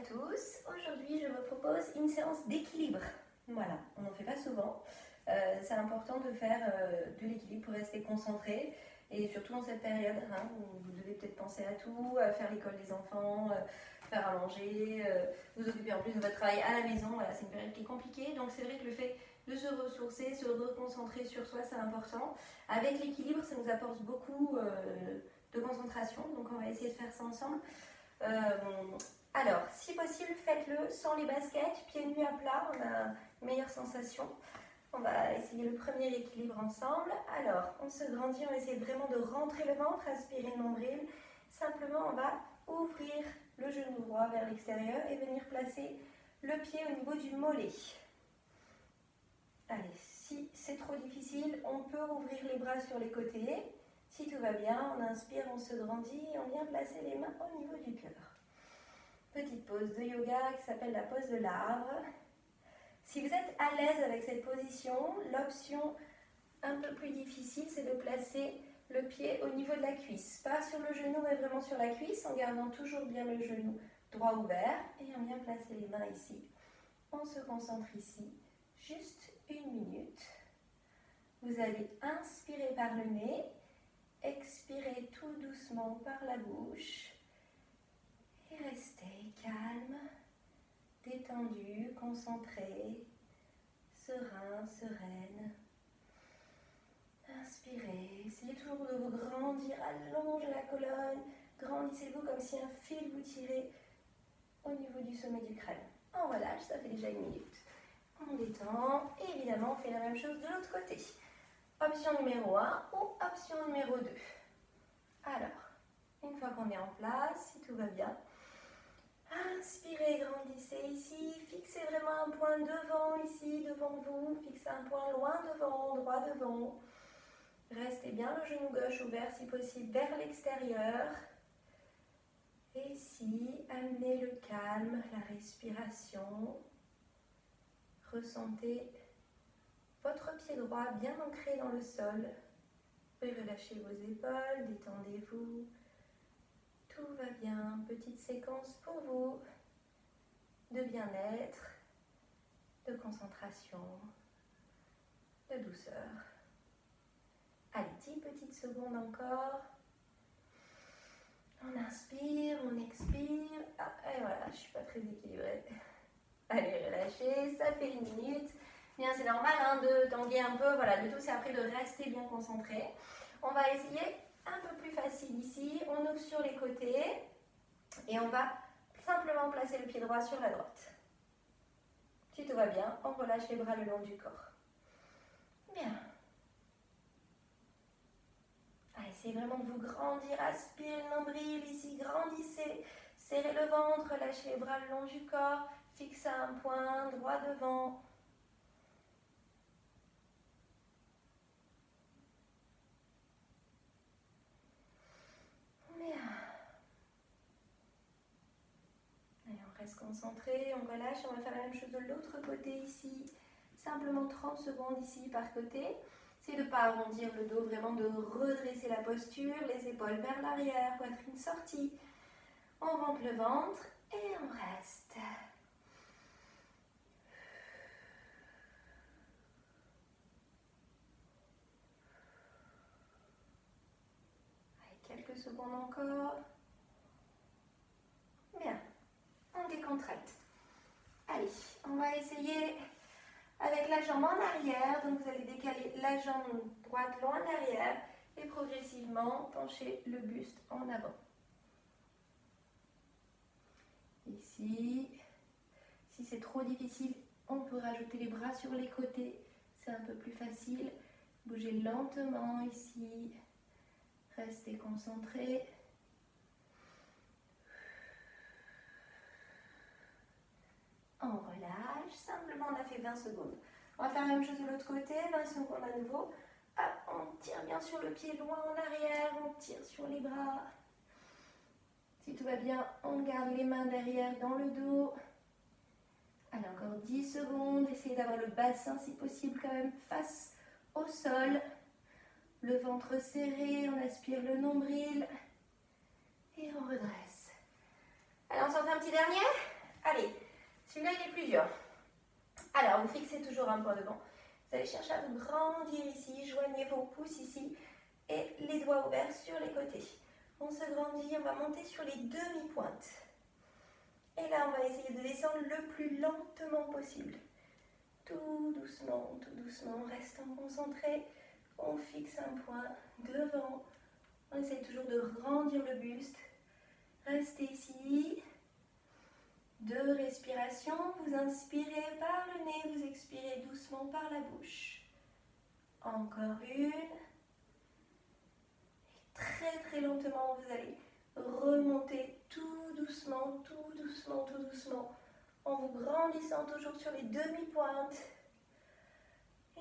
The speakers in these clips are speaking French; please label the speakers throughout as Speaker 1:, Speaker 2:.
Speaker 1: tous, aujourd'hui je vous propose une séance d'équilibre. Voilà, on n'en fait pas souvent. C'est important de faire de l'équilibre pour rester concentré et surtout en cette période où vous devez peut-être penser à tout, faire l'école des enfants, faire à manger, vous occuper en plus de votre travail à la maison. Voilà, c'est une période qui est compliquée, donc c'est vrai que le fait de se ressourcer, se reconcentrer sur soi, c'est important. Avec l'équilibre, ça nous apporte beaucoup de concentration, donc on va essayer de faire ça ensemble. Alors, si possible, faites-le sans les baskets, pieds nus à plat, on a une meilleure sensation. On va essayer le premier équilibre ensemble. Alors, on se grandit, on va essayer vraiment de rentrer le ventre, aspirer le nombril. Simplement, on va ouvrir le genou droit vers l'extérieur et venir placer le pied au niveau du mollet. Allez, si c'est trop difficile, on peut ouvrir les bras sur les côtés. Si tout va bien, on inspire, on se grandit et on vient placer les mains au niveau du cœur. Petite pause de yoga qui s'appelle la pose de l'arbre. Si vous êtes à l'aise avec cette position, l'option un peu plus difficile, c'est de placer le pied au niveau de la cuisse. Pas sur le genou, mais vraiment sur la cuisse, en gardant toujours bien le genou droit ouvert. Et on vient placer les mains ici. On se concentre ici, juste 1 minute. Vous allez inspirer par le nez, expirer tout doucement par la bouche. Et restez calme, détendu, concentré, serein, sereine. Inspirez, essayez toujours de vous grandir, allongez la colonne, grandissez-vous comme si un fil vous tirait au niveau du sommet du crâne. On relâche, ça fait déjà 1 minute. On détend, et évidemment on fait la même chose de l'autre côté. Option numéro 1 ou option numéro 2. Alors, une fois qu'on est en place, si tout va bien, inspirez, grandissez ici, fixez vraiment un point devant ici, devant vous, fixez un point loin devant, droit devant. Restez bien le genou gauche ouvert si possible vers l'extérieur. Et ici, amenez le calme, la respiration. Ressentez votre pied droit bien ancré dans le sol. Vous pouvez relâcher vos épaules, détendez-vous. Tout va bien, petite séquence pour vous de bien-être, de concentration, de douceur. Allez, 10 petites secondes encore. On inspire, on expire. Et voilà, je ne suis pas très équilibrée. Allez, relâchez, ça fait 1 minute. Bien, c'est normal de tanguer un peu. Voilà, le tout c'est après de rester bien concentré. On va essayer un peu plus facile ici. On ouvre sur les côtés et on va simplement placer le pied droit sur la droite. Si tout va bien, on relâche les bras le long du corps. Bien. Allez, essayez vraiment de vous grandir, aspirez le nombril ici, grandissez, serrez le ventre, lâchez les bras le long du corps, fixez un point droit devant. Bien. Allez, on reste concentré, on relâche, on va faire la même chose de l'autre côté ici. Simplement 30 secondes ici par côté. C'est de ne pas arrondir le dos, vraiment de redresser la posture, les épaules vers l'arrière, poitrine sortie. On monte le ventre et on reste. Allez, quelques secondes encore. Bien, on décontracte. Allez, on va essayer avec la jambe en arrière. Donc vous allez décaler la jambe droite loin en arrière et progressivement pencher le buste en avant. Ici, si c'est trop difficile, on peut rajouter les bras sur les côtés. C'est un peu plus facile. Bougez lentement ici. Restez concentré. On relâche. Simplement, on a fait 20 secondes. On va faire la même chose de l'autre côté. 20 secondes à nouveau. On tire bien sur le pied loin en arrière. On tire sur les bras. Si tout va bien, on garde les mains derrière dans le dos. Allez, encore 10 secondes. Essayez d'avoir le bassin, si possible, quand même face au sol. Le ventre serré, on aspire le nombril. Et on redresse. Allez, on s'en fait un petit dernier. Fusion. Alors, vous fixez toujours un point devant. Vous allez chercher à vous grandir ici. Joignez vos pouces ici et les doigts ouverts sur les côtés. On se grandit, on va monter sur les demi-pointes. Et là, on va essayer de descendre le plus lentement possible. Tout doucement, restant concentré. On fixe un point devant. On essaye toujours de grandir le buste. Restez ici. 2 respirations. Vous inspirez par le nez, vous expirez doucement par la bouche. Encore une. Très très lentement, vous allez remonter tout doucement, en vous grandissant toujours sur les demi-pointes.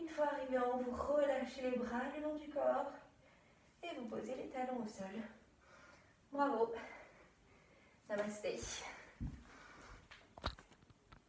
Speaker 1: Une fois arrivé en haut, vous relâchez les bras le long du corps et vous posez les talons au sol. Bravo. Namasté.